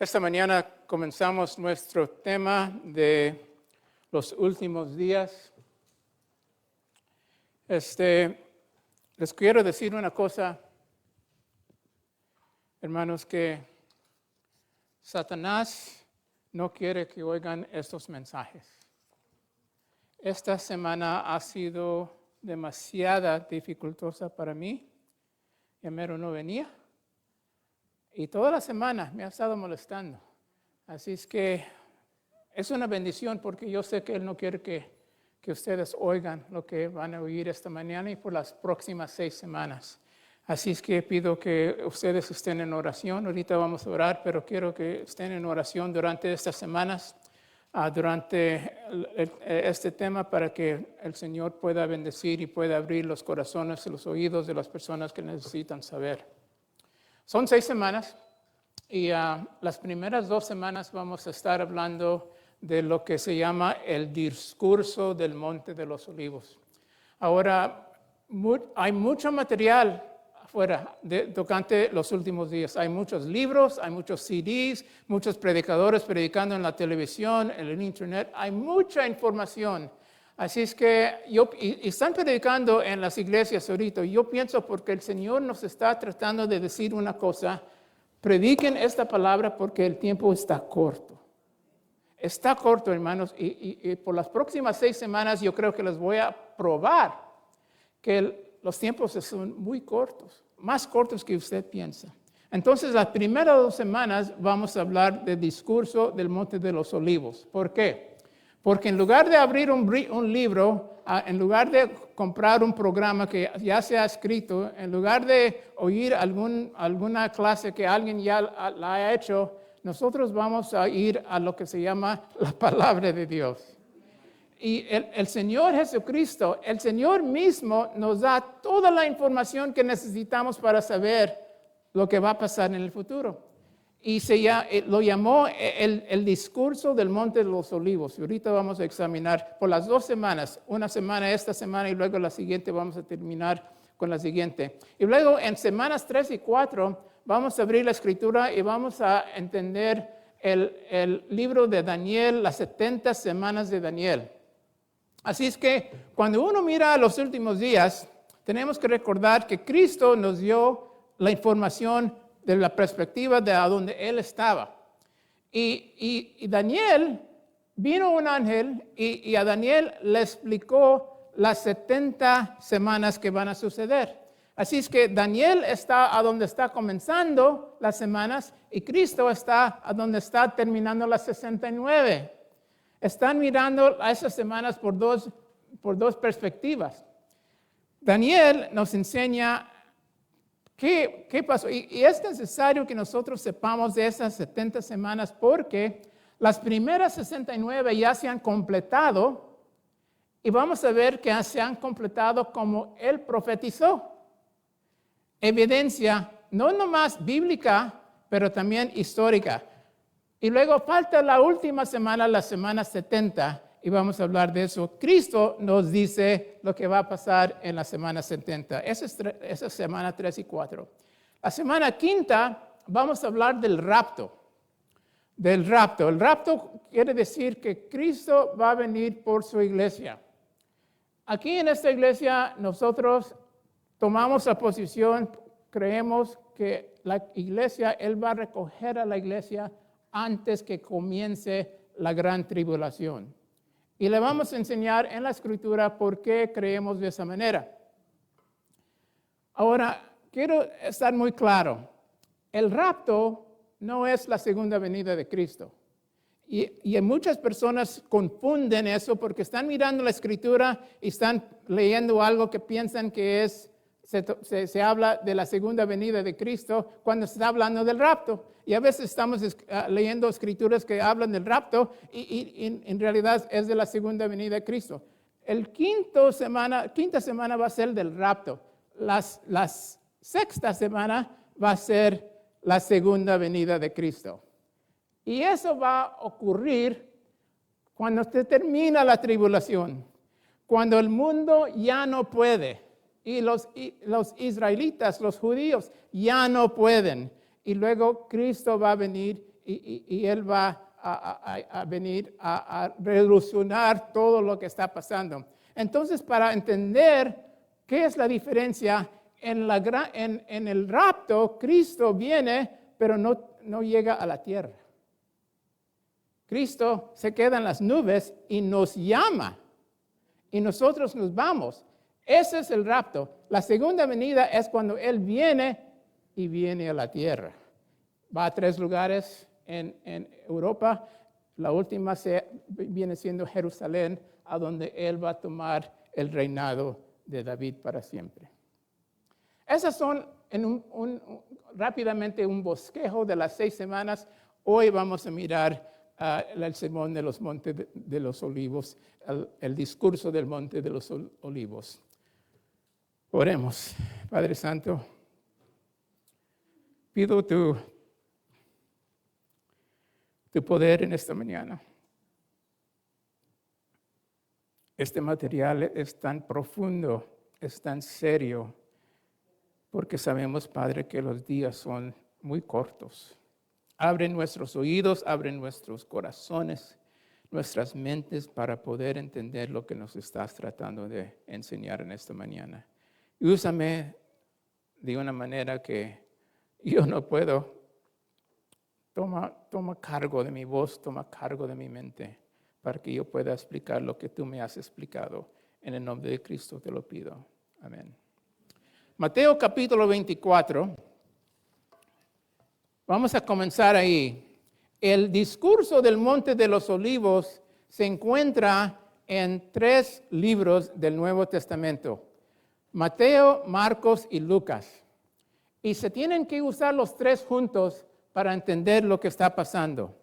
Esta mañana comenzamos nuestro tema de los últimos días. Les quiero decir una cosa, hermanos, que Satanás no quiere que oigan estos mensajes. Esta semana ha sido demasiado dificultosa para mí. Ya mero no venía. Y toda la semana me ha estado molestando. Así es que es una bendición porque yo sé que Él no quiere que ustedes oigan lo que van a oír esta mañana y por las próximas 6 semanas. Así es que pido que ustedes estén en oración. Ahorita vamos a orar, pero quiero que estén en oración durante estas semanas, durante este tema, para que el Señor pueda bendecir y pueda abrir los corazones y los oídos de las personas que necesitan saber. Son 6 semanas y las primeras 2 semanas vamos a estar hablando de lo que se llama el discurso del Monte de los Olivos. Ahora, hay mucho material afuera durante los últimos días. Hay muchos libros, hay muchos CDs, muchos predicadores predicando en la televisión, en el internet. Hay mucha información. Así es que y están predicando en las iglesias ahorita. Yo pienso porque el Señor nos está tratando de decir una cosa: prediquen esta palabra porque el tiempo está corto. Está corto, hermanos, y por las próximas 6 semanas yo creo que les voy a probar que los tiempos son muy cortos, más cortos que usted piensa. Entonces, las primeras 2 semanas vamos a hablar del discurso del Monte de los Olivos. ¿Por qué? Porque en lugar de abrir un libro, en lugar de comprar un programa que ya se ha escrito, en lugar de oír alguna clase que alguien ya la ha hecho, nosotros vamos a ir a lo que se llama la palabra de Dios. Y el Señor Jesucristo, el Señor mismo nos da toda la información que necesitamos para saber lo que va a pasar en el futuro. Y lo llamó el discurso del Monte de los Olivos. Y ahorita vamos a examinar por las 2 semanas, una semana esta semana y luego la siguiente vamos a terminar con la siguiente. Y luego en semanas 3 y 4 vamos a abrir la escritura y vamos a entender el libro de Daniel, las 70 semanas de Daniel. Así es que cuando uno mira a los últimos días, tenemos que recordar que Cristo nos dio la información de la perspectiva de a donde Él estaba. Y Daniel, vino un ángel y a Daniel le explicó las 70 semanas que van a suceder. Así es que Daniel está a donde está comenzando las semanas y Cristo está a donde está terminando las 69. Están mirando a esas semanas por dos perspectivas. Daniel nos enseña ¿qué pasó? Y es necesario que nosotros sepamos de esas 70 semanas porque las primeras 69 ya se han completado y vamos a ver que se han completado como Él profetizó. Evidencia no nomás bíblica, pero también histórica. Y luego falta la última semana, la semana 70, y vamos a hablar de eso. Cristo nos dice lo que va a pasar en la semana 70. Esa es semana 3 y 4. La semana 5 vamos a hablar del rapto. Del rapto. El rapto quiere decir que Cristo va a venir por su iglesia. Aquí en esta iglesia nosotros tomamos la posición, creemos que la iglesia, Él va a recoger a la iglesia antes que comience la gran tribulación. Y le vamos a enseñar en la Escritura por qué creemos de esa manera. Ahora, quiero estar muy claro. El rapto no es la segunda venida de Cristo. Y muchas personas confunden eso porque están mirando la Escritura y están leyendo algo que piensan que se habla de la segunda venida de Cristo cuando se está hablando del rapto. Y a veces estamos leyendo escrituras que hablan del rapto y en realidad es de la segunda venida de Cristo. Quinta semana va a ser del rapto. La sexta semana va a ser la segunda venida de Cristo. Y eso va a ocurrir cuando se termina la tribulación, cuando el mundo ya no puede. Y los israelitas, los judíos, ya no pueden. Y luego Cristo va a venir y Él va a venir a revolucionar todo lo que está pasando. Entonces, para entender qué es la diferencia, en el rapto, Cristo viene, pero no llega a la tierra. Cristo se queda en las nubes y nos llama, y nosotros nos vamos. Ese es el rapto. La segunda venida es cuando Él viene y viene a la tierra. Va a 3 lugares en Europa. La última viene siendo Jerusalén, a donde Él va a tomar el reinado de David para siempre. Esas son rápidamente un bosquejo de las 6 semanas. Hoy vamos a mirar el sermón de los montes de los olivos, el discurso del monte de los olivos. Oremos. Padre Santo, pido tu poder en esta mañana. Este material es tan profundo, es tan serio, porque sabemos, Padre, que los días son muy cortos. Abre nuestros oídos, abre nuestros corazones, nuestras mentes para poder entender lo que nos estás tratando de enseñar en esta mañana. Y úsame de una manera que yo no puedo. Toma cargo de mi voz, toma cargo de mi mente, para que yo pueda explicar lo que tú me has explicado. En el nombre de Cristo te lo pido. Amén. Mateo capítulo 24. Vamos a comenzar ahí. El discurso del Monte de los Olivos se encuentra en 3 libros del Nuevo Testamento: Mateo, Marcos y Lucas. Y se tienen que usar los 3 juntos para entender lo que está pasando.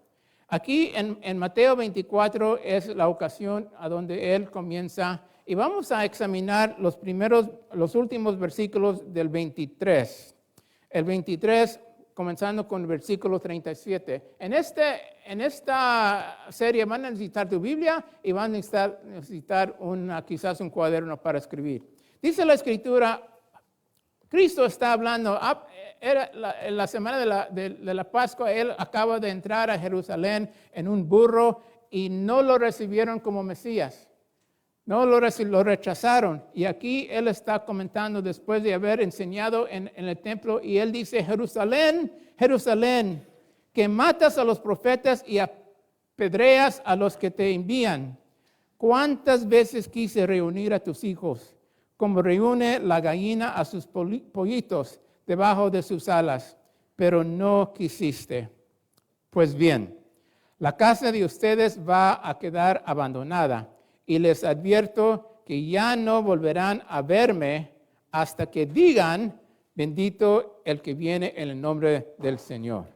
Aquí en Mateo 24 es la ocasión a donde él comienza, y vamos a examinar los últimos versículos del 23. El 23, comenzando con el versículo 37. En esta serie van a necesitar tu Biblia y van a necesitar quizás un cuaderno para escribir. Dice la Escritura, Cristo está hablando, era la semana de la Pascua, Él acaba de entrar a Jerusalén en un burro y no lo recibieron como Mesías. No lo rechazaron. Y aquí Él está comentando después de haber enseñado en el templo, y Él dice: Jerusalén, Jerusalén, que matas a los profetas y apedreas a los que te envían. ¿Cuántas veces quise reunir a tus hijos, como reúne la gallina a sus pollitos debajo de sus alas, pero no quisiste? Pues bien, la casa de ustedes va a quedar abandonada, y les advierto que ya no volverán a verme hasta que digan: bendito el que viene en el nombre del Señor.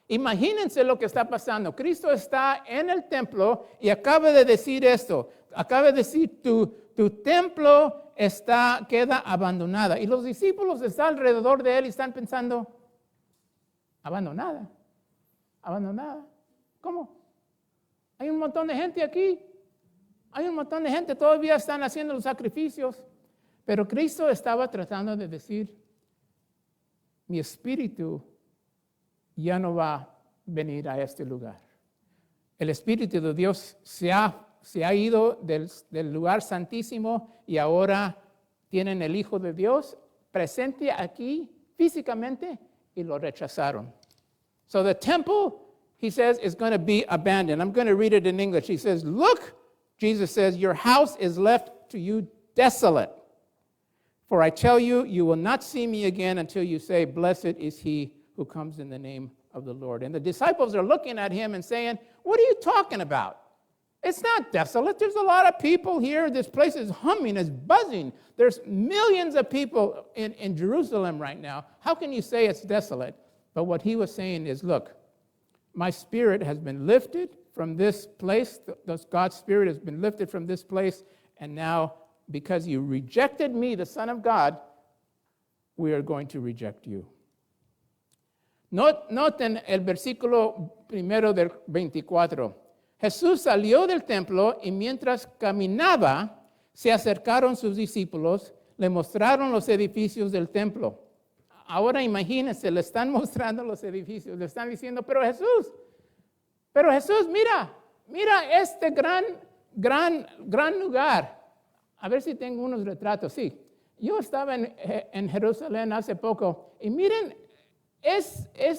Imagínense lo que está pasando. Cristo está en el templo y acaba de decir esto. Acaba de decir: tu templo queda abandonada. Y los discípulos están alrededor de él y están pensando: abandonada. ¿Cómo? Hay un montón de gente aquí. Hay un montón de gente, todavía están haciendo los sacrificios. Pero Cristo estaba tratando de decir: mi espíritu ya no va a venir a este lugar. El Espíritu de Dios se ha ido del lugar santísimo, y ahora tienen el Hijo de Dios presente aquí físicamente, y lo rechazaron. So the temple, he says, is going to be abandoned. I'm going to read it in English. He says, look, Jesus says, your house is left to you desolate. For I tell you, you will not see me again until you say, blessed is he who comes in the name of the Lord. And the disciples are looking at him and saying, what are you talking about? It's not desolate. There's a lot of people here. This place is humming, it's buzzing. There's millions of people in Jerusalem right now. How can you say it's desolate? But what he was saying is, look, my spirit has been lifted from this place. God's spirit has been lifted from this place. And now, because you rejected me, the Son of God, we are going to reject you. Noten el versículo 1 del 24. Jesús salió del templo y mientras caminaba, se acercaron sus discípulos, le mostraron los edificios del templo. ahora imagínense, le están mostrando los edificios, le están diciendo, pero Jesús, mira este gran lugar. A ver si tengo unos retratos, sí. Yo estaba en Jerusalén hace poco y miren, ese es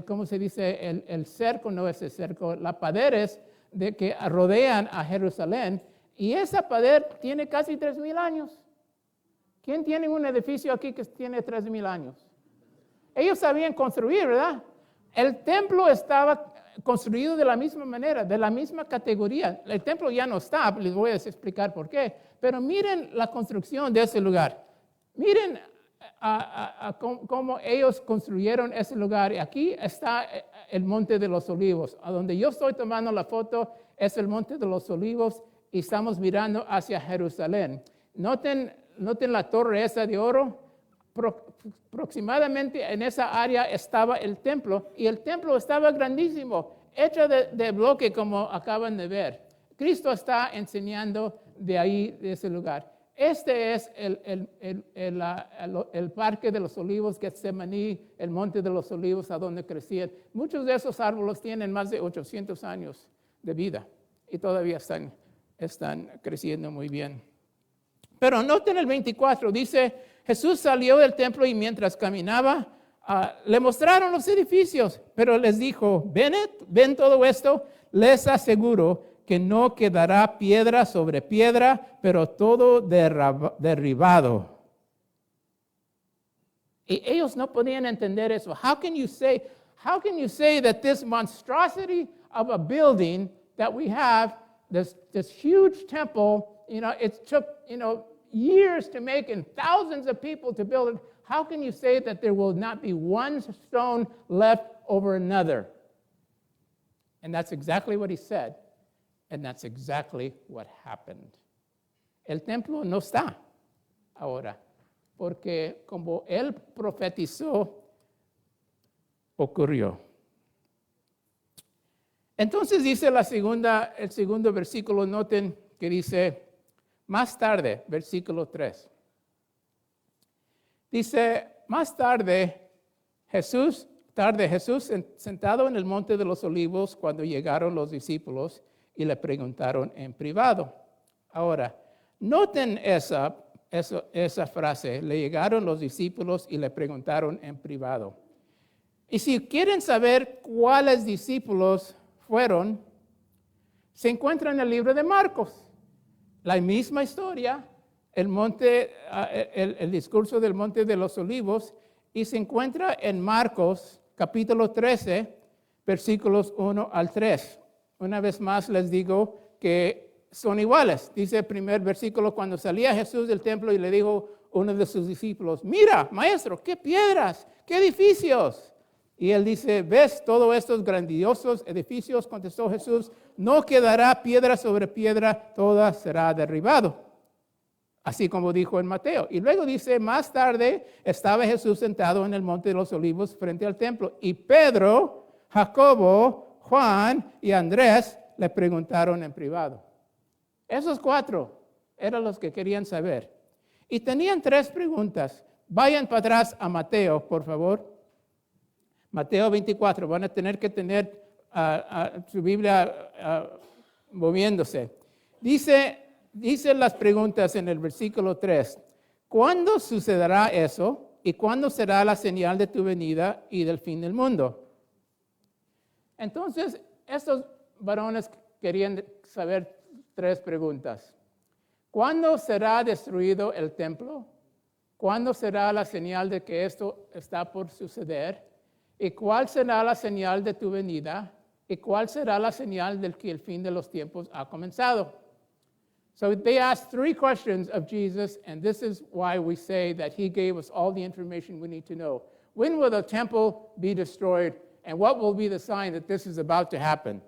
¿cómo se dice? El cerco, no es el cerco, las paredes que rodean a Jerusalén. Y esa pared tiene casi 3,000 años. ¿Quién tiene un edificio aquí que tiene 3,000 años? Ellos sabían construir, ¿verdad? El templo estaba construido de la misma manera, de la misma categoría. El templo ya no está, les voy a explicar por qué. Pero miren la construcción de ese lugar. Miren cómo ellos construyeron ese lugar. Y aquí está el Monte de los Olivos. A donde yo estoy tomando la foto es el Monte de los Olivos y estamos mirando hacia Jerusalén. Noten la torre esa de oro. Aproximadamente en esa área estaba el templo y el templo estaba grandísimo, hecho de bloque como acaban de ver. Cristo está enseñando de ahí, de ese lugar. Este es el Parque de los Olivos, Getsemaní, el Monte de los Olivos, a donde crecían. Muchos de esos árboles tienen más de 800 años de vida y todavía están creciendo muy bien. Pero noten el 24, dice, Jesús salió del templo y mientras caminaba, le mostraron los edificios, pero les dijo, ven todo esto, les aseguro que no quedará piedra sobre piedra, pero todo derribado. Y ellos no podían entender eso. How can you say that this monstrosity of a building that we have, this huge temple, it took, years to make and thousands of people to build it. How can you say that there will not be one stone left over another? And that's exactly what he said. And that's exactly what happened. El templo no está ahora, porque como él profetizó, ocurrió. Entonces dice el segundo versículo, noten que dice, más tarde, versículo 3. Dice, más tarde Jesús sentado en el Monte de los Olivos, cuando llegaron los discípulos y le preguntaron en privado. Ahora, noten esa frase, le llegaron los discípulos y le preguntaron en privado. Y si quieren saber cuáles discípulos fueron, se encuentra en el libro de Marcos. La misma historia, el discurso del Monte de los Olivos, y se encuentra en Marcos, capítulo 13, versículos 1 al 3. Una vez más les digo que son iguales. Dice el primer versículo, cuando salía Jesús del templo y le dijo uno de sus discípulos, mira, maestro, qué piedras, qué edificios. Y él dice, ¿ves todos estos grandiosos edificios? Contestó Jesús, no quedará piedra sobre piedra, toda será derribado. Así como dijo en Mateo. Y luego dice, más tarde estaba Jesús sentado en el Monte de los Olivos frente al templo. Y Pedro, Jacobo, Juan y Andrés le preguntaron en privado. Esos 4 eran los que querían saber. Y tenían 3 preguntas. Vayan para atrás a Mateo, por favor. Mateo 24, van a tener que tener su Biblia moviéndose. Dicen las preguntas en el versículo 3. ¿Cuándo sucederá eso? ¿Y cuándo será la señal de tu venida y del fin del mundo? Entonces, estos varones querían saber 3 preguntas. ¿Cuándo será destruido el templo? ¿Cuándo será la señal de que esto está por suceder? ¿Y cuál será la señal de tu venida? ¿Y cuál será la señal de que el fin de los tiempos ha comenzado? So they asked 3 questions of Jesus, and this is why we say that he gave us all the information we need to know. When will the temple be destroyed, and what will be the sign that this is about to happen?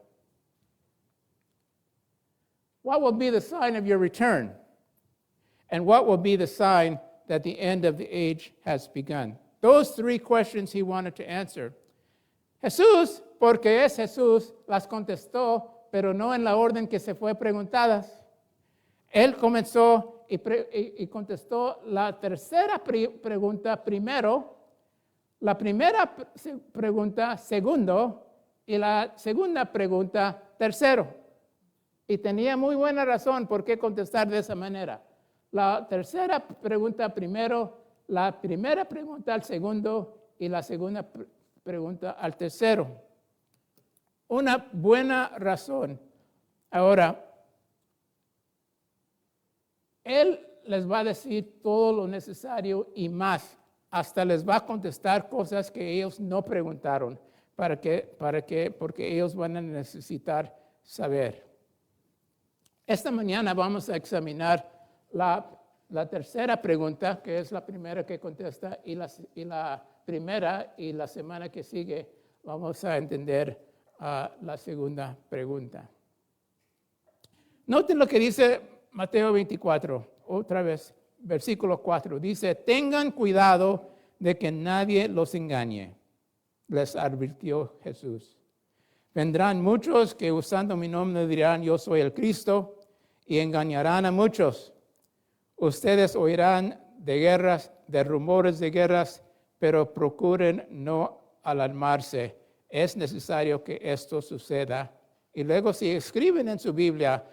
What will be the sign of your return? And what will be the sign that the end of the age has begun? Those 3 questions he wanted to answer. Jesús, porque es Jesús, las contestó, pero no en la orden que se fue preguntadas. Él comenzó y contestó la tercera pregunta primero, la primera pregunta segundo y la segunda pregunta tercero. Y tenía muy buena razón por qué contestar de esa manera. La tercera pregunta primero, la primera pregunta al segundo y la segunda pregunta al tercero. Una buena razón. Ahora, él les va a decir todo lo necesario y más. Hasta les va a contestar cosas que ellos no preguntaron, porque ellos van a necesitar saber. Esta mañana vamos a examinar la tercera pregunta, que es la primera que contesta, y la primera, y la semana que sigue vamos a entender la segunda pregunta. Noten lo que dice Mateo 24, otra vez, versículo 4. Dice, tengan cuidado de que nadie los engañe, les advirtió Jesús. Vendrán muchos que usando mi nombre dirán, yo soy el Cristo, y engañarán a muchos. Ustedes oirán de guerras, de rumores de guerras, pero procuren no alarmarse. Es necesario que esto suceda. Y luego si escriben en su Biblia,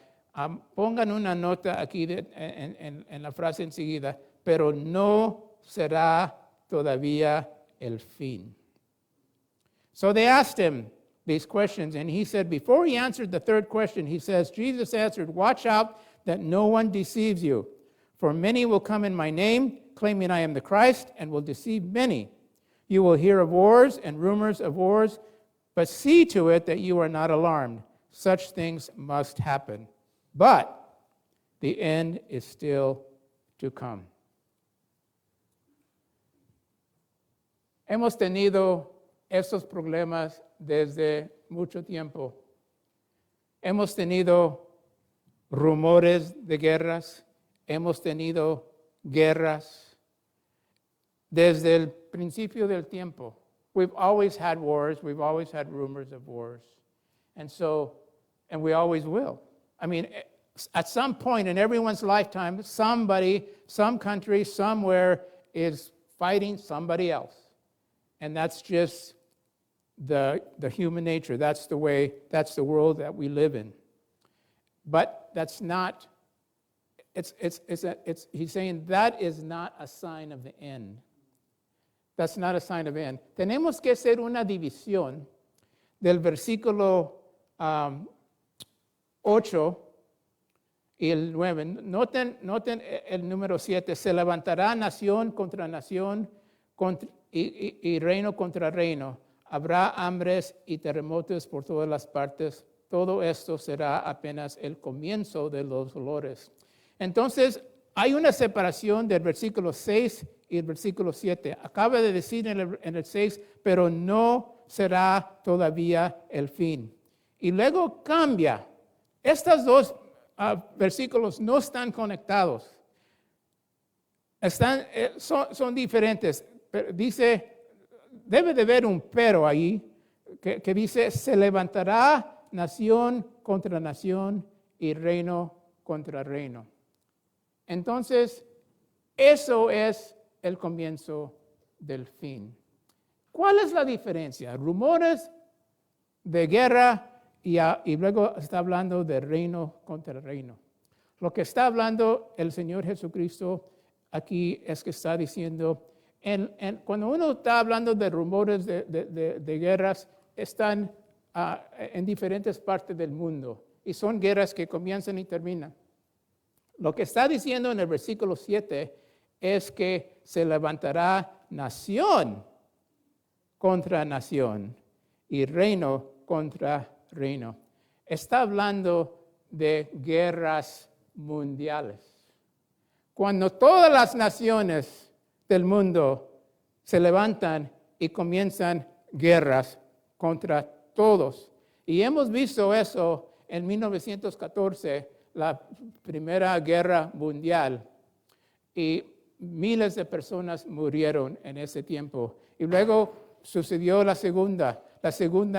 pongan una nota aquí en la frase enseguida, pero no será todavía el fin. So they asked him these questions, and he said, before he answered the third question, he says, Jesus answered, watch out that no one deceives you. For many will come in my name, claiming I am the Christ, and will deceive many. You will hear of wars and rumors of wars, but see to it that you are not alarmed. Such things must happen. But the end is still to come. Hemos tenido estos problemas desde mucho tiempo. Hemos tenido rumores de guerras, hemos tenido guerras desde el principio del tiempo. We've always had wars, we've always had rumors of wars. And we always will. I mean, at some point in everyone's lifetime, somebody, some country, somewhere is fighting somebody else. And that's just the human nature. That's the way, that's the world that we live in. But that's not, he's saying that is not a sign of the end. That's not a sign of the end. Tenemos que hacer una división del versículo 8 y el 9. Noten el número 7. Se levantará nación contra nación y reino contra reino. Habrá hambres y terremotos por todas las partes. Todo esto será apenas el comienzo de los dolores. Entonces, hay una separación del versículo 6 y el versículo 7. Acaba de decir en el 6, pero no será todavía el fin. Y luego cambia. Estos dos versículos no están conectados. Son diferentes. Pero dice, debe de haber un pero ahí, que dice, se levantará nación contra nación y reino contra reino. Entonces, eso es el comienzo del fin. ¿Cuál es la diferencia? Rumores de guerra y luego está hablando de reino contra reino. Lo que está hablando el Señor Jesucristo aquí es que está diciendo, cuando uno está hablando de rumores de guerras, están en diferentes partes del mundo y son guerras que comienzan y terminan. Lo que está diciendo en el versículo 7 es que se levantará nación contra nación y reino contra reino. Está hablando de guerras mundiales. Cuando todas las naciones del mundo se levantan y comienzan guerras contra todos. Y hemos visto eso en 1914, la Primera Guerra Mundial. Y miles de personas murieron en ese tiempo. Y luego sucedió la Segunda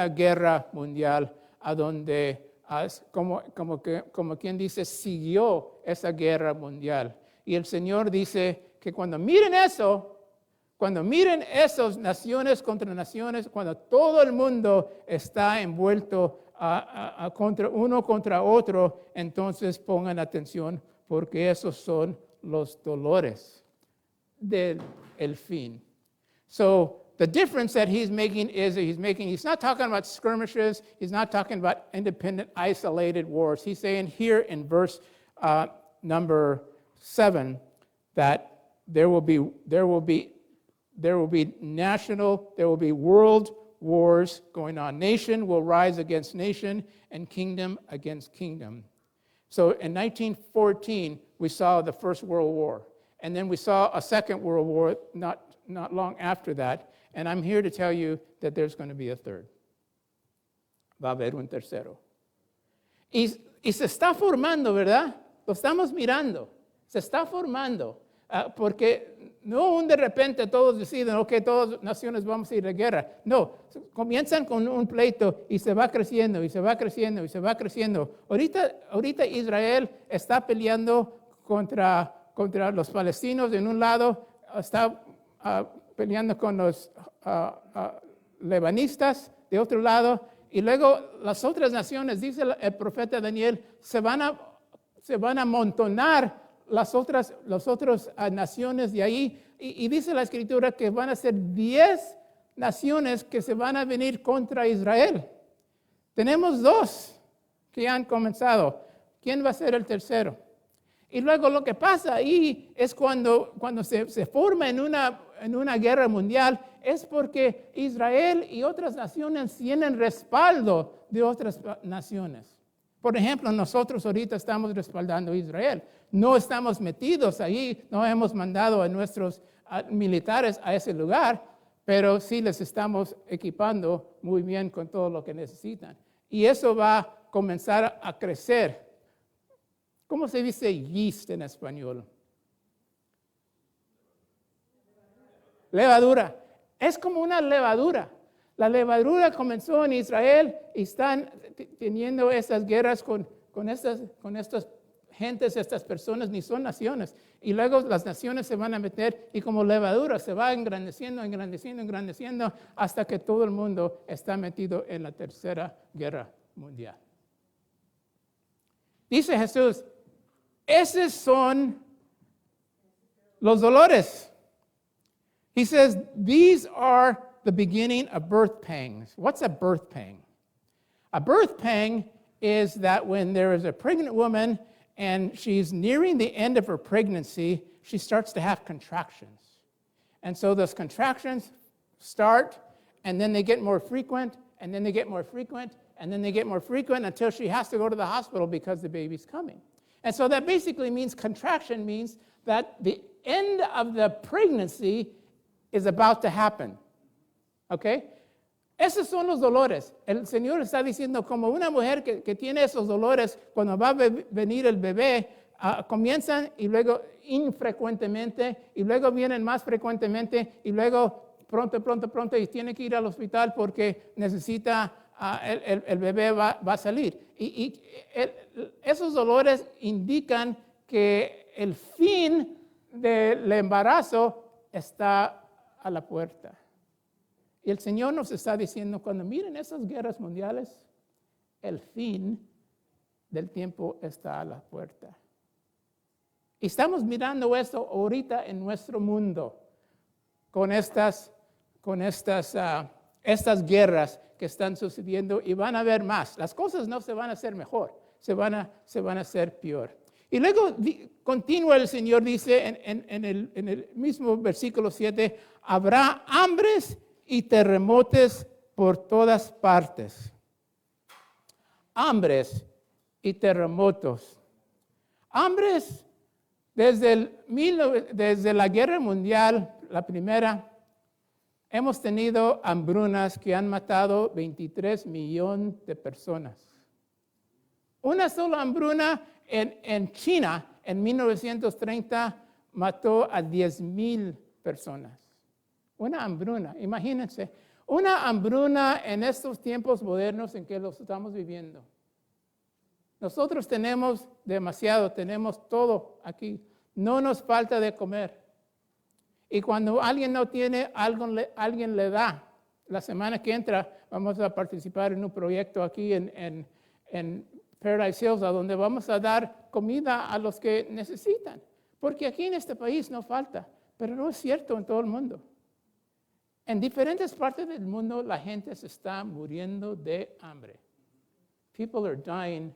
Guerra Mundial, a donde, como quien dice, siguió esa guerra mundial. Y el Señor dice que cuando miren esos naciones contra naciones, cuando todo el mundo está envuelto uno contra otro, entonces pongan atención porque esos son los dolores del fin. So the difference that he's making is that he's not talking about skirmishes, he's not talking about independent, isolated wars. He's saying here in verse number 7 that there will be world wars going on. Nation will rise against nation and kingdom against kingdom. So in 1914, we saw the First World War. And then we saw a Second World War not long after that. And I'm here to tell you that there's going to be a third. Va a haber un tercero. Y se está formando, ¿verdad? Lo estamos mirando. Se está formando. Porque no de repente todos deciden, ok, todas las naciones vamos a ir a guerra. No, comienzan con un pleito y se va creciendo, y se va creciendo, y se va creciendo. Ahorita Israel está peleando contra los palestinos en un lado, está peleando con los lebanistas de otro lado, y luego las otras naciones, dice el profeta Daniel, se van a amontonar las otras naciones de ahí, y dice la Escritura que van a ser 10 naciones que se van a venir contra Israel. Tenemos 2 que han comenzado. ¿Quién va a ser el tercero? Y luego lo que pasa ahí es cuando se forma en una guerra mundial, es porque Israel y otras naciones tienen respaldo de otras naciones. Por ejemplo, nosotros ahorita estamos respaldando a Israel. No estamos metidos ahí, no hemos mandado a nuestros militares a ese lugar, pero sí les estamos equipando muy bien con todo lo que necesitan. Y eso va a comenzar a crecer. ¿Cómo se dice yeast en español? Levadura. Es como una levadura. La levadura comenzó en Israel y están teniendo esas guerras con estas gentes, estas personas, ni son naciones. Y luego las naciones se van a meter y como levadura se va engrandeciendo hasta que todo el mundo está metido en la tercera guerra mundial. Dice Jesús, esos son los dolores. He says, these are the beginning of birth pangs. What's a birth pang? A birth pang is that when there is a pregnant woman and she's nearing the end of her pregnancy, she starts to have contractions. And so those contractions start, and then they get more frequent, and then they get more frequent, and then they get more frequent until she has to go to the hospital because the baby's coming. And so that basically means contraction means that the end of the pregnancy is about to happen. ¿Ok? Esos son los dolores. El Señor está diciendo como una mujer que tiene esos dolores, cuando va a venir el bebé, comienzan y luego infrecuentemente, y luego vienen más frecuentemente, y luego pronto, y tiene que ir al hospital porque necesita, el bebé va a salir. Y esos dolores indican que el fin del embarazo está a la puerta. Y el Señor nos está diciendo, cuando miren esas guerras mundiales, el fin del tiempo está a la puerta. Y estamos mirando esto ahorita en nuestro mundo, con estas guerras que están sucediendo, y van a haber más. Las cosas no se van a hacer mejor, se van a hacer peor. Y luego continúa el Señor, dice en el mismo versículo 7, habrá hambres y terremotos por todas partes. Hambres y terremotos. Hambres desde la guerra mundial, la primera, hemos tenido hambrunas que han matado 23 millones de personas. Una sola hambruna en China en 1930 mató a 10,000 personas. Una hambruna, imagínense, una hambruna en estos tiempos modernos en que los estamos viviendo. Nosotros tenemos demasiado, tenemos todo aquí. No nos falta de comer. Y cuando alguien no tiene, alguien le da. La semana que entra vamos a participar en un proyecto aquí en Paradise Hills, a donde vamos a dar comida a los que necesitan. Porque aquí en este país no falta, pero no es cierto en todo el mundo. En diferentes partes del mundo la gente se está muriendo de hambre. People are dying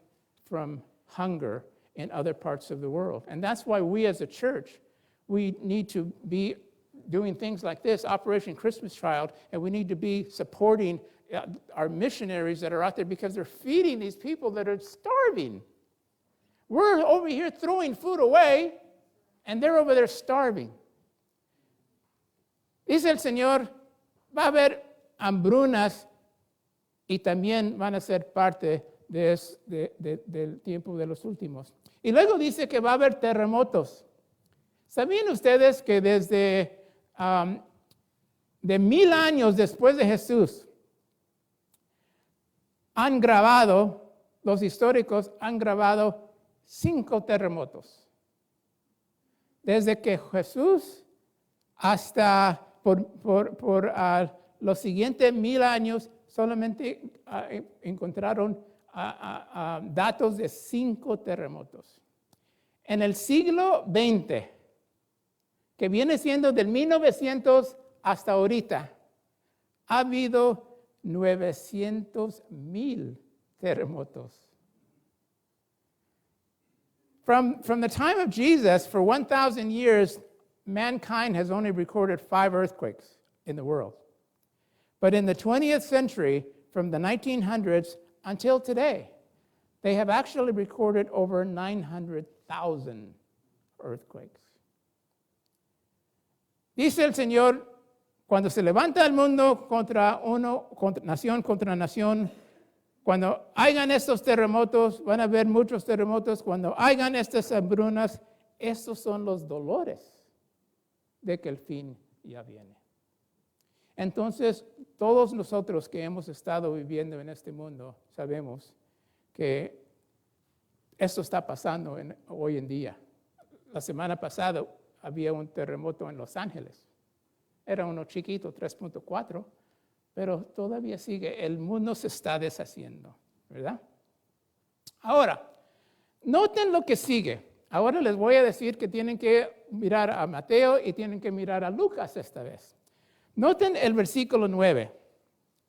from hunger in other parts of the world. And that's why we as a church, we need to be doing things like this, Operation Christmas Child, and we need to be supporting our missionaries that are out there because they're feeding these people that are starving. We're over here throwing food away, and they're over there starving. Dice el Señor, va a haber hambrunas y también van a ser parte del tiempo de los últimos. Y luego dice que va a haber terremotos. ¿Sabían ustedes que desde de 1000 años después de Jesús han grabado, los históricos han grabado 5 terremotos? Desde que Jesús hasta por los siguientes 1000 años solamente encontraron datos de 5 terremotos. En el siglo XX, que viene siendo del 1900 hasta ahorita, ha habido 900,000 terremotos. From the time of Jesus, for 1,000 years, mankind has only recorded 5 earthquakes in the world. But in the 20th century, from the 1900s until today, they have actually recorded over 900,000 earthquakes. Dice el Señor, cuando se levanta el mundo contra nación, cuando hayan estos terremotos, van a haber muchos terremotos, cuando hayan estas hambrunas, estos son los dolores de que el fin ya viene. Entonces, todos nosotros que hemos estado viviendo en este mundo sabemos que esto está pasando hoy en día. La semana pasada había un terremoto en Los Ángeles. Era uno chiquito, 3.4, pero todavía sigue. El mundo se está deshaciendo, ¿verdad? Ahora, noten lo que sigue. Ahora les voy a decir que tienen que mirar a Mateo y tienen que mirar a Lucas esta vez. Noten el versículo 9.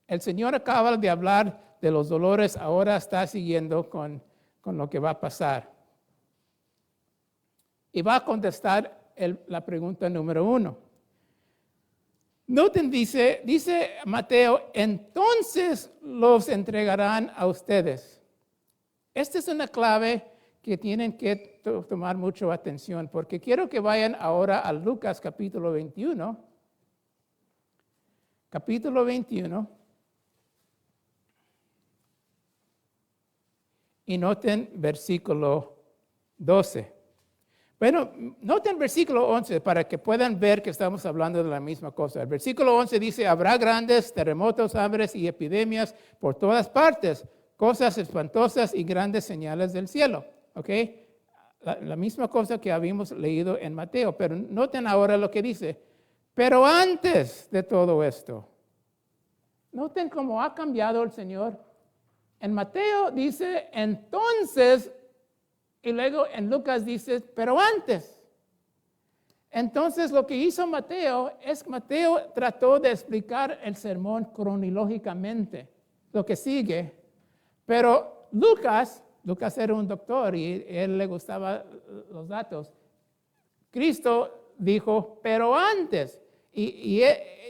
El Señor acaba de hablar de los dolores, ahora está siguiendo con lo que va a pasar. Y va a contestar la pregunta número 1. Noten, dice Mateo, entonces los entregarán a ustedes. Esta es una clave que tienen que tomar mucha atención, porque quiero que vayan ahora a Lucas capítulo 21. Capítulo 21. Y noten versículo 12. Bueno, noten versículo 11 para que puedan ver que estamos hablando de la misma cosa. El versículo 11 dice, habrá grandes terremotos, hambres y epidemias por todas partes, cosas espantosas y grandes señales del cielo. ¿Ok? La misma cosa que habíamos leído en Mateo, pero noten ahora lo que dice. Pero antes de todo esto, noten cómo ha cambiado el Señor. En Mateo dice, entonces, y luego en Lucas dice, pero antes. Entonces lo que hizo Mateo trató de explicar el sermón cronológicamente, lo que sigue. Pero Lucas era un doctor y él le gustaban los datos. Cristo dijo, pero antes. Y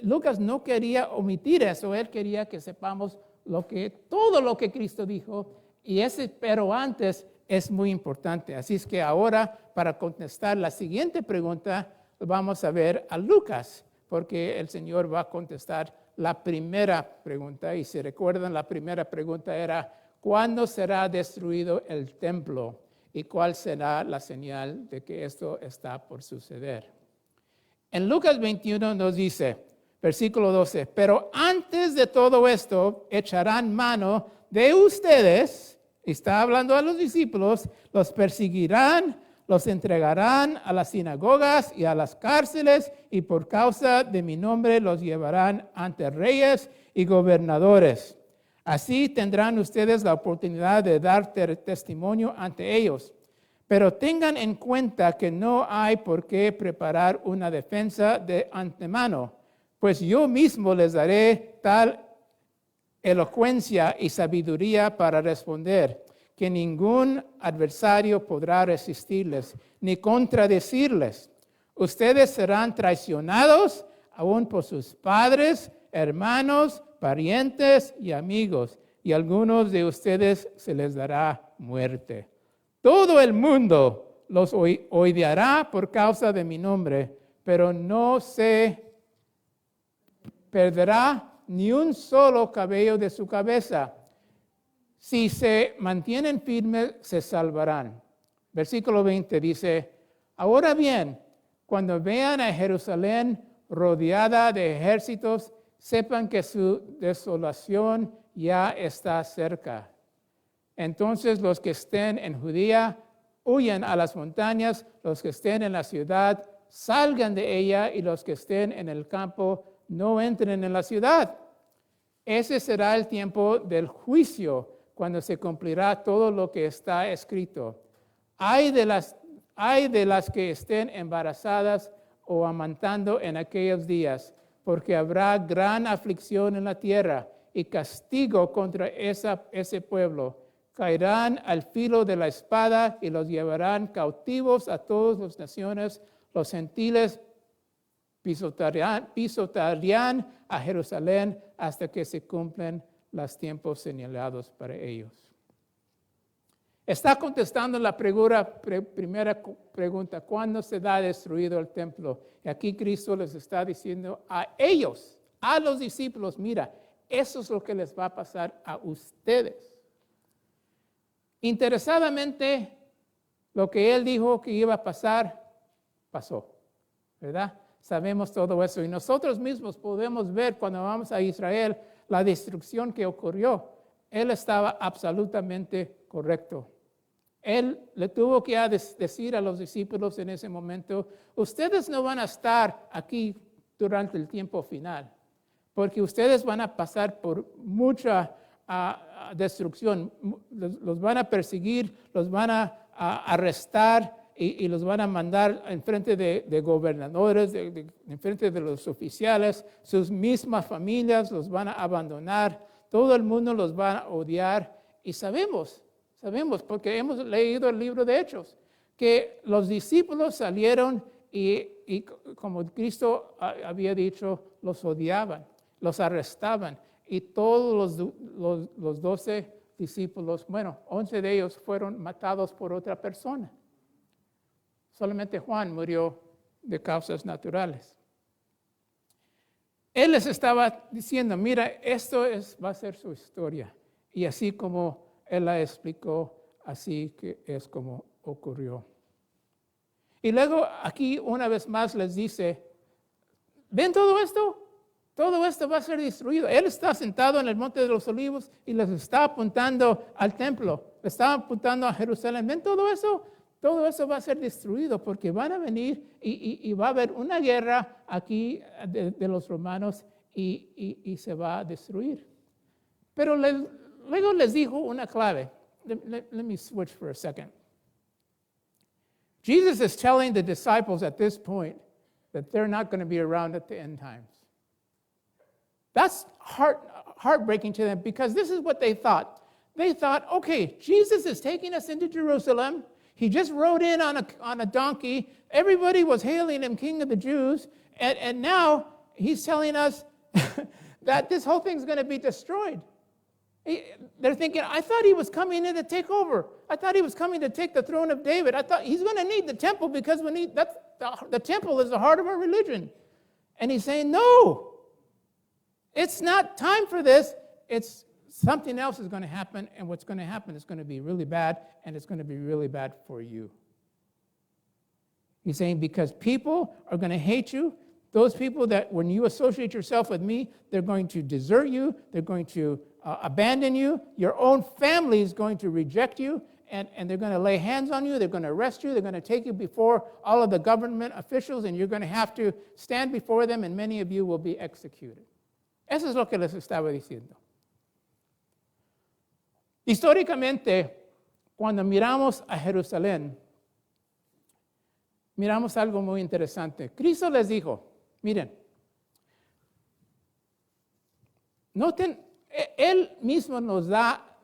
Lucas no quería omitir eso, él quería que sepamos todo lo que Cristo dijo, y ese pero antes es muy importante. Así es que ahora, para contestar la siguiente pregunta, vamos a ver a Lucas, porque el Señor va a contestar la primera pregunta. Y si recuerdan, la primera pregunta era, ¿cuándo será destruido el templo? ¿Y cuál será la señal de que esto está por suceder? En Lucas 21 nos dice, versículo 12, pero antes de todo esto echarán mano de ustedes, está hablando a los discípulos, los perseguirán, los entregarán a las sinagogas y a las cárceles, y por causa de mi nombre los llevarán ante reyes y gobernadores. Así tendrán ustedes la oportunidad de dar testimonio ante ellos. Pero tengan en cuenta que no hay por qué preparar una defensa de antemano, pues yo mismo les daré tal elocuencia y sabiduría para responder, que ningún adversario podrá resistirles, ni contradecirles. Ustedes serán traicionados aún por sus padres, hermanos, parientes y amigos, y a algunos de ustedes se les dará muerte. Todo el mundo los odiará por causa de mi nombre, pero no se perderá ni un solo cabello de su cabeza. Si se mantienen firmes, se salvarán. Versículo 20 dice, ahora bien, cuando vean a Jerusalén rodeada de ejércitos, sepan que su desolación ya está cerca. Entonces los que estén en Judea huyan a las montañas, los que estén en la ciudad salgan de ella, y los que estén en el campo no entren en la ciudad. Ese será el tiempo del juicio, cuando se cumplirá todo lo que está escrito. Ay de las que estén embarazadas o amamantando en aquellos días, porque habrá gran aflicción en la tierra y castigo contra ese pueblo. Caerán al filo de la espada y los llevarán cautivos a todas las naciones. Los gentiles pisotearán a Jerusalén hasta que se cumplen los tiempos señalados para ellos. Está contestando la primera pregunta, ¿cuándo será destruido el templo? Y aquí Cristo les está diciendo a ellos, a los discípulos, mira, eso es lo que les va a pasar a ustedes. Interesadamente, lo que él dijo que iba a pasar, pasó, ¿verdad? Sabemos todo eso y nosotros mismos podemos ver cuando vamos a Israel la destrucción que ocurrió. Él estaba absolutamente correcto. Él le tuvo que decir a los discípulos en ese momento, ustedes no van a estar aquí durante el tiempo final, porque ustedes van a pasar por mucha destrucción, los van a perseguir, los van a arrestar y los van a mandar en frente de gobernadores, en frente de los oficiales, sus mismas familias los van a abandonar, todo el mundo los va a odiar. Y sabemos, porque hemos leído el libro de Hechos, que los discípulos salieron y como Cristo había dicho, los odiaban, los arrestaban. Y todos los 12 discípulos, 11 de ellos fueron matados por otra persona. Solamente Juan murió de causas naturales. Él les estaba diciendo, mira, esto va a ser su historia. Y así como él la explicó, así que es como ocurrió. Y luego aquí una vez más les dice, ¿ven todo esto? Todo esto va a ser destruido. Él está sentado en el Monte de los Olivos y les está apuntando al templo. Les está apuntando a Jerusalén. ¿Ven todo eso? Todo eso va a ser destruido porque van a venir y va a haber una guerra aquí de los romanos y se va a destruir. Pero luego les dijo una clave. Let me switch for a second. Jesus is telling the disciples at this point that they're not going to be around at the end times. That's heartbreaking to them because this is what they thought. They thought, okay, Jesus is taking us into Jerusalem. He just rode in on a donkey. Everybody was hailing him King of the Jews. And now he's telling us that this whole thing's going to be destroyed. They're thinking, I thought he was coming in to take over. I thought he was coming to take the throne of David. I thought he's going to need the temple because the temple is the heart of our religion. And he's saying, no. It's not time for this. It's something else is going to happen, and what's going to happen is going to be really bad, and it's going to be really bad for you. He's saying because people are going to hate you. Those people that when you associate yourself with me, they're going to desert you. They're going to abandon you. Your own family is going to reject you, and they're going to lay hands on you, they're going to arrest you, they're going to take you before all of the government officials, and you're going to have to stand before them, and many of you will be executed. Eso es lo que les estaba diciendo. Históricamente, cuando miramos a Jerusalén, miramos algo muy interesante. Cristo les dijo, miren, noten, Él mismo nos da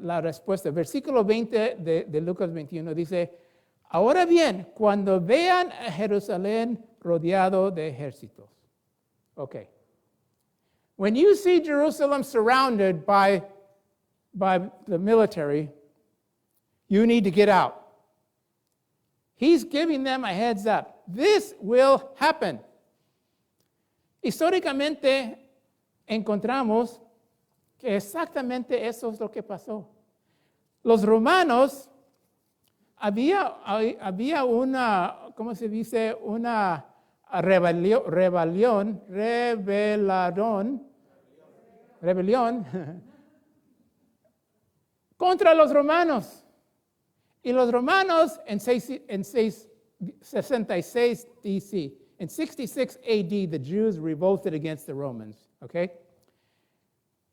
la respuesta. Versículo 20 de Lucas 21 dice, ahora bien, cuando vean a Jerusalén rodeado de ejércitos. Okay. When you see Jerusalem surrounded by the military, you need to get out. He's giving them a heads up. This will happen. Históricamente encontramos que exactamente eso es lo que pasó. Los romanos, había una, ¿cómo se dice? Una rebelión contra los romanos. Y los romanos en 66 DC, in 66 AD, the Jews revolted against the Romans, okay?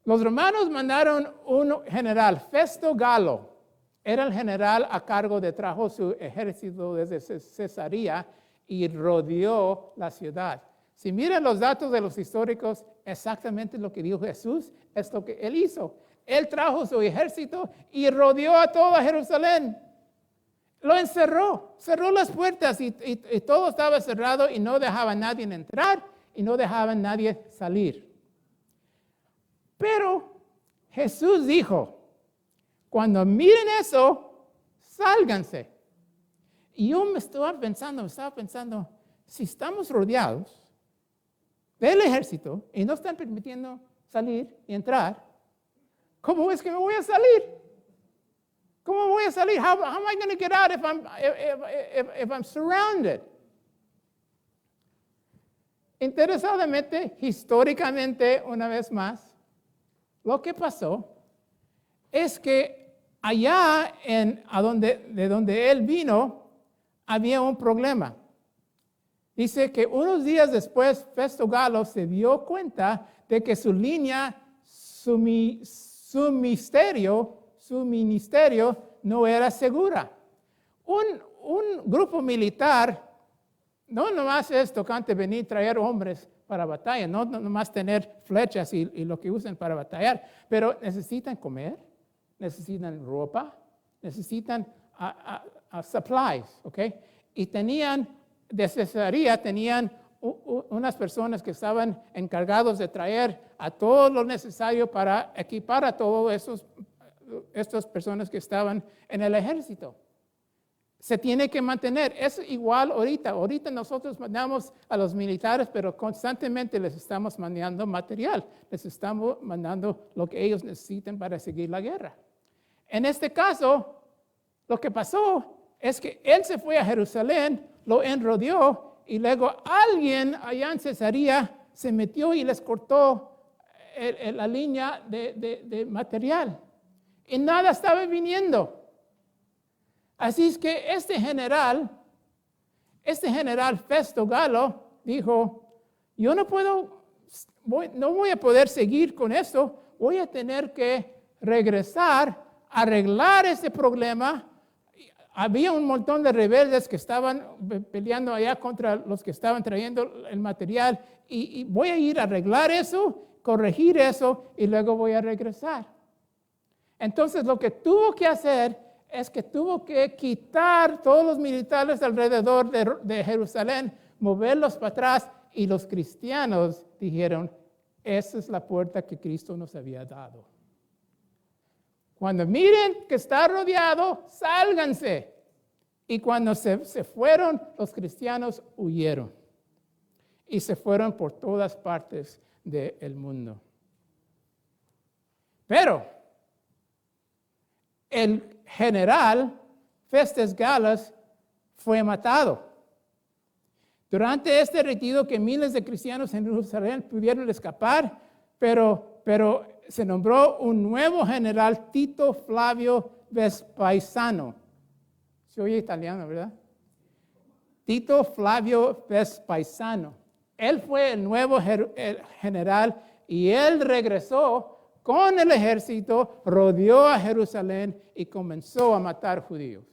Los romanos mandaron un general, Festo Galo, era el general a cargo de trajo su ejército desde Cesarea y rodeó la ciudad. Si miran los datos de los históricos, exactamente lo que dijo Jesús es lo que él hizo. Él trajo su ejército y rodeó a toda Jerusalén. Lo encerró, cerró las puertas y todo estaba cerrado y no dejaba a nadie entrar y no dejaba a nadie salir. Pero Jesús dijo, cuando miren eso, sálganse. Y yo estaba pensando, si estamos rodeados del ejército y no están permitiendo salir y entrar, ¿cómo es que me voy a salir? ¿Cómo voy a salir? How am I going to get out if I'm surrounded? Interesadamente, históricamente, una vez más, lo que pasó es que allá de donde él vino, había un problema. Dice que unos días después, Festo Galo se dio cuenta de que su línea, su ministerio no era segura. Un grupo militar no nomás es tocante venir traer hombres para batalla, no nomás tener flechas y lo que usan para batallar, pero necesitan comer, necesitan ropa, necesitan supplies, ¿ok? Y de Cesarea tenían unas personas que estaban encargados de traer a todo lo necesario para equipar a todas estas personas que estaban en el ejército. Se tiene que mantener. Es igual ahorita. Ahorita nosotros mandamos a los militares, pero constantemente les estamos mandando material. Les estamos mandando lo que ellos necesitan para seguir la guerra. En este caso, lo que pasó es que él se fue a Jerusalén, lo enrodeó y luego alguien allá en Cesarea se metió y les cortó la línea de material. Y nada estaba viniendo. Así es que este general Festo Galo dijo, yo no voy a poder seguir con esto, voy a tener que regresar, arreglar ese problema. Había un montón de rebeldes que estaban peleando allá contra los que estaban trayendo el material y voy a ir a arreglar eso, corregir eso y luego voy a regresar. Entonces lo que tuvo que hacer es que tuvo que quitar todos los militares alrededor de Jerusalén, moverlos para atrás y los cristianos dijeron, esa es la puerta que Cristo nos había dado. Cuando miren que está rodeado, sálganse. Y cuando se fueron, los cristianos huyeron. Y se fueron por todas partes del mundo. Pero el general Festus Gallus fue matado. Durante este retiro que miles de cristianos en Jerusalén pudieron escapar, pero se nombró un nuevo general, Tito Flavio Vespasiano. Se oye italiano, ¿verdad? Tito Flavio Vespasiano. Él fue el nuevo general y él regresó con el ejército, rodeó a Jerusalén y comenzó a matar judíos.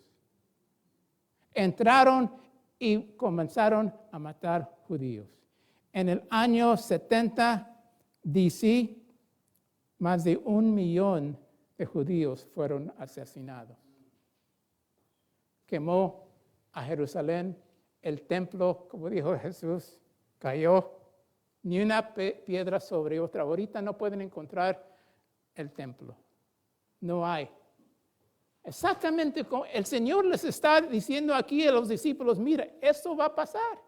Entraron y comenzaron a matar judíos. En el año 70 DC, más de 1 millón de judíos fueron asesinados. Quemó a Jerusalén, el templo, como dijo Jesús, cayó, ni una piedra sobre otra. Ahorita no pueden encontrar el templo, no hay. Exactamente como el Señor les está diciendo aquí a los discípulos, mira, esto va a pasar.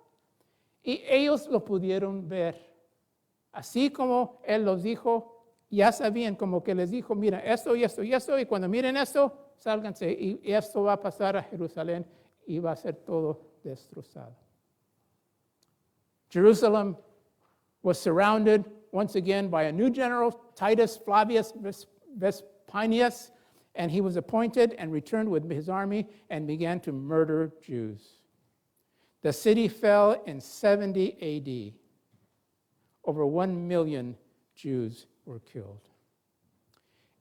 Y ellos lo pudieron ver. Así como Él los dijo, ya sabían, como que les dijo, mira, esto y esto y esto, y cuando miren esto, sálganse, y esto va a pasar a Jerusalén y va a ser todo destrozado. Jerusalem was surrounded once again by a new general, Titus Flavius Vespasianus, and he was appointed and returned with his army and began to murder Jews. The city fell in 70 AD. Over 1 million Jews were killed.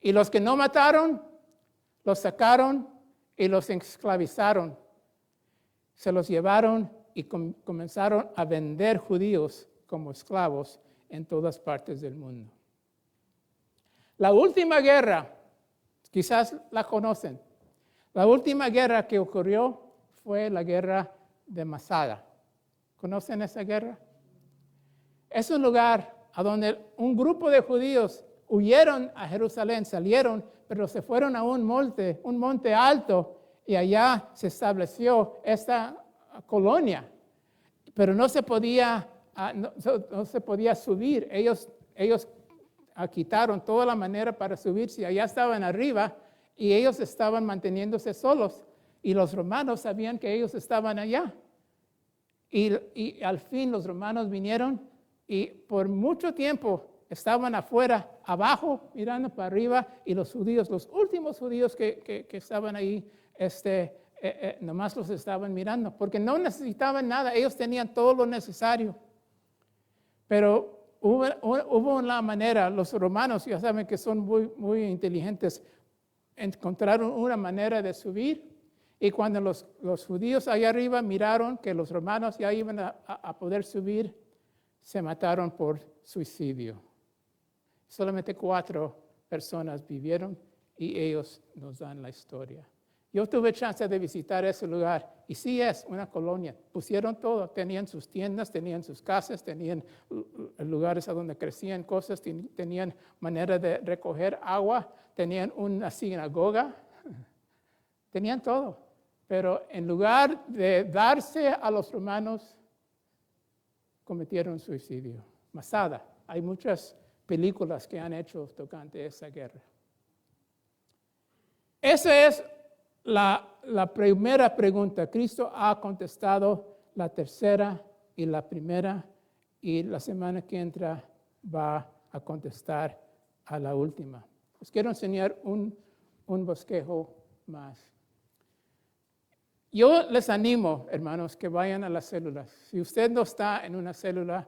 Y los que no mataron, los sacaron y los esclavizaron. Se los llevaron y comenzaron a vender judíos como esclavos en todas partes del mundo. La última guerra, quizás la conocen, la última guerra que ocurrió fue la guerra de Masada. ¿Conocen esa guerra? Es un lugar a donde un grupo de judíos huyeron a Jerusalén, salieron, pero se fueron a un monte alto, y allá se estableció esta colonia. Pero no se podía subir. Ellos quitaron toda la manera para subir. Si allá estaban arriba y ellos estaban manteniéndose solos. Y los romanos sabían que ellos estaban allá. Y al fin los romanos vinieron y por mucho tiempo estaban afuera, abajo, mirando para arriba. Y los judíos, los últimos judíos que estaban ahí, nomás los estaban mirando, porque no necesitaban nada, ellos tenían todo lo necesario. Pero hubo una manera, los romanos ya saben que son muy inteligentes, encontraron una manera de subir, y cuando los judíos allá arriba miraron que los romanos ya iban a poder subir, se mataron por suicidio. Solamente 4 personas vivieron y ellos nos dan la historia. Yo tuve chance de visitar ese lugar y sí es una colonia. Pusieron todo, tenían sus tiendas, tenían sus casas, tenían lugares a donde crecían cosas, tenían manera de recoger agua, tenían una sinagoga, tenían todo. Pero en lugar de darse a los romanos, cometieron suicidio. Masada. Hay muchas películas que han hecho tocante esa guerra. Esa es la primera pregunta. Cristo ha contestado la tercera y la primera, y la semana que entra va a contestar a la última. Les quiero enseñar un bosquejo más. Yo les animo, hermanos, que vayan a las células. Si usted no está en una célula,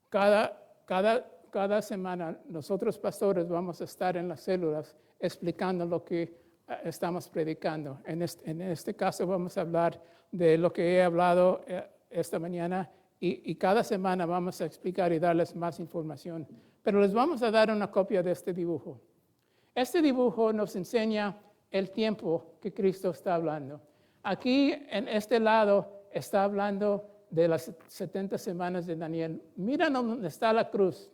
cada semana nosotros pastores vamos a estar en las células explicando lo que estamos predicando. En este caso vamos a hablar de lo que he hablado esta mañana, y cada semana vamos a explicar y darles más información. Pero les vamos a dar una copia de este dibujo. Este dibujo nos enseña el tiempo que Cristo está hablando. Aquí en este lado está hablando de las 70 semanas de Daniel. Mira dónde está la cruz.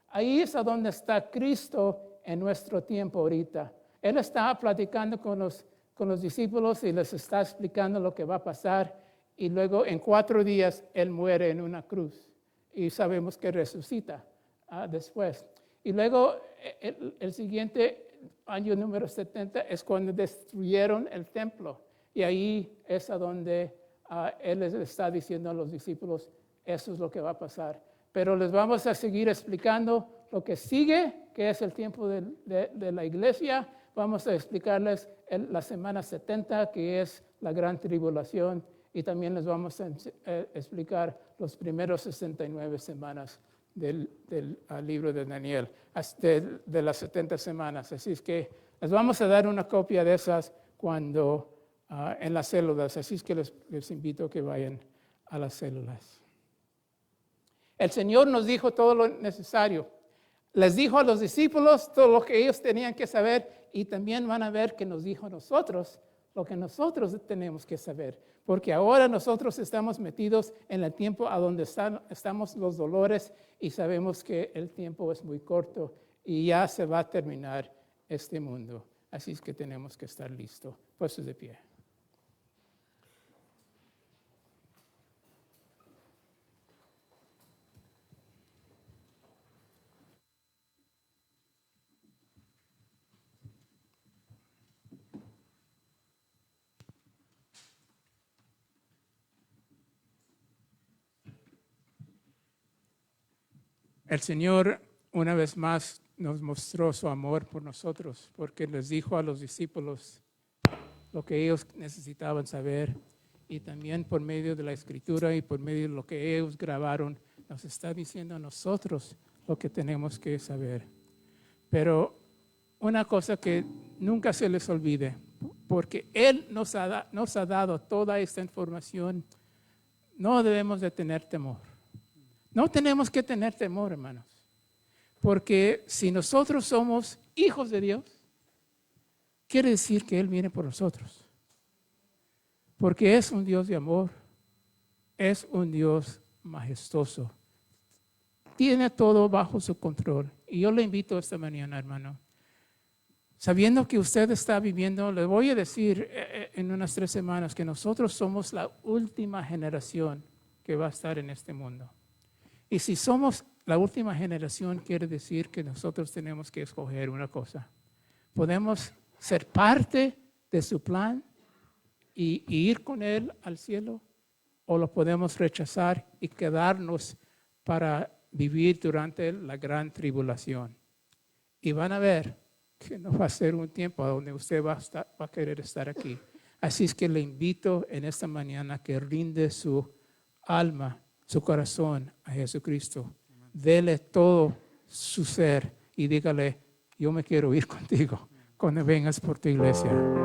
Ahí es a donde está Cristo en nuestro tiempo ahorita. Él está platicando con los discípulos y les está explicando lo que va a pasar. Y luego en 4 días Él muere en una cruz. Y sabemos que resucita después. Y luego el siguiente año número 70 es cuando destruyeron el templo. Y ahí es a donde Él les está diciendo a los discípulos, eso es lo que va a pasar. Pero les vamos a seguir explicando lo que sigue, que es el tiempo de la iglesia, vamos a explicarles la semana 70, que es la gran tribulación, y también les vamos a explicar los primeros 69 semanas del libro de Daniel, de las 70 semanas. Así es que les vamos a dar una copia de esas cuando en las células. Así es que les invito a que vayan a las células. El Señor nos dijo todo lo necesario. Les dijo a los discípulos todo lo que ellos tenían que saber y también van a ver que nos dijo a nosotros lo que nosotros tenemos que saber. Porque ahora nosotros estamos metidos en el tiempo a donde estamos los dolores y sabemos que el tiempo es muy corto y ya se va a terminar este mundo. Así es que tenemos que estar listos, puestos de pie. El Señor una vez más nos mostró su amor por nosotros, porque les dijo a los discípulos lo que ellos necesitaban saber y también por medio de la Escritura y por medio de lo que ellos grabaron, nos está diciendo a nosotros lo que tenemos que saber. Pero una cosa que nunca se les olvide, porque Él nos ha dado toda esta información, no debemos de tener temor. No tenemos que tener temor, hermanos, porque si nosotros somos hijos de Dios, quiere decir que Él viene por nosotros, porque es un Dios de amor, es un Dios majestuoso, tiene todo bajo su control. Y yo le invito esta mañana, hermano, sabiendo que usted está viviendo, le voy a decir en unas 3 semanas que nosotros somos la última generación que va a estar en este mundo. Y si somos la última generación, quiere decir que nosotros tenemos que escoger una cosa. Podemos ser parte de su plan y ir con Él al cielo, o lo podemos rechazar y quedarnos para vivir durante la gran tribulación. Y van a ver que no va a ser un tiempo donde usted va a querer estar aquí. Así es que le invito en esta mañana que rinde su alma, su corazón a Jesucristo. Dele todo su ser y dígale, yo me quiero ir contigo cuando vengas por tu iglesia.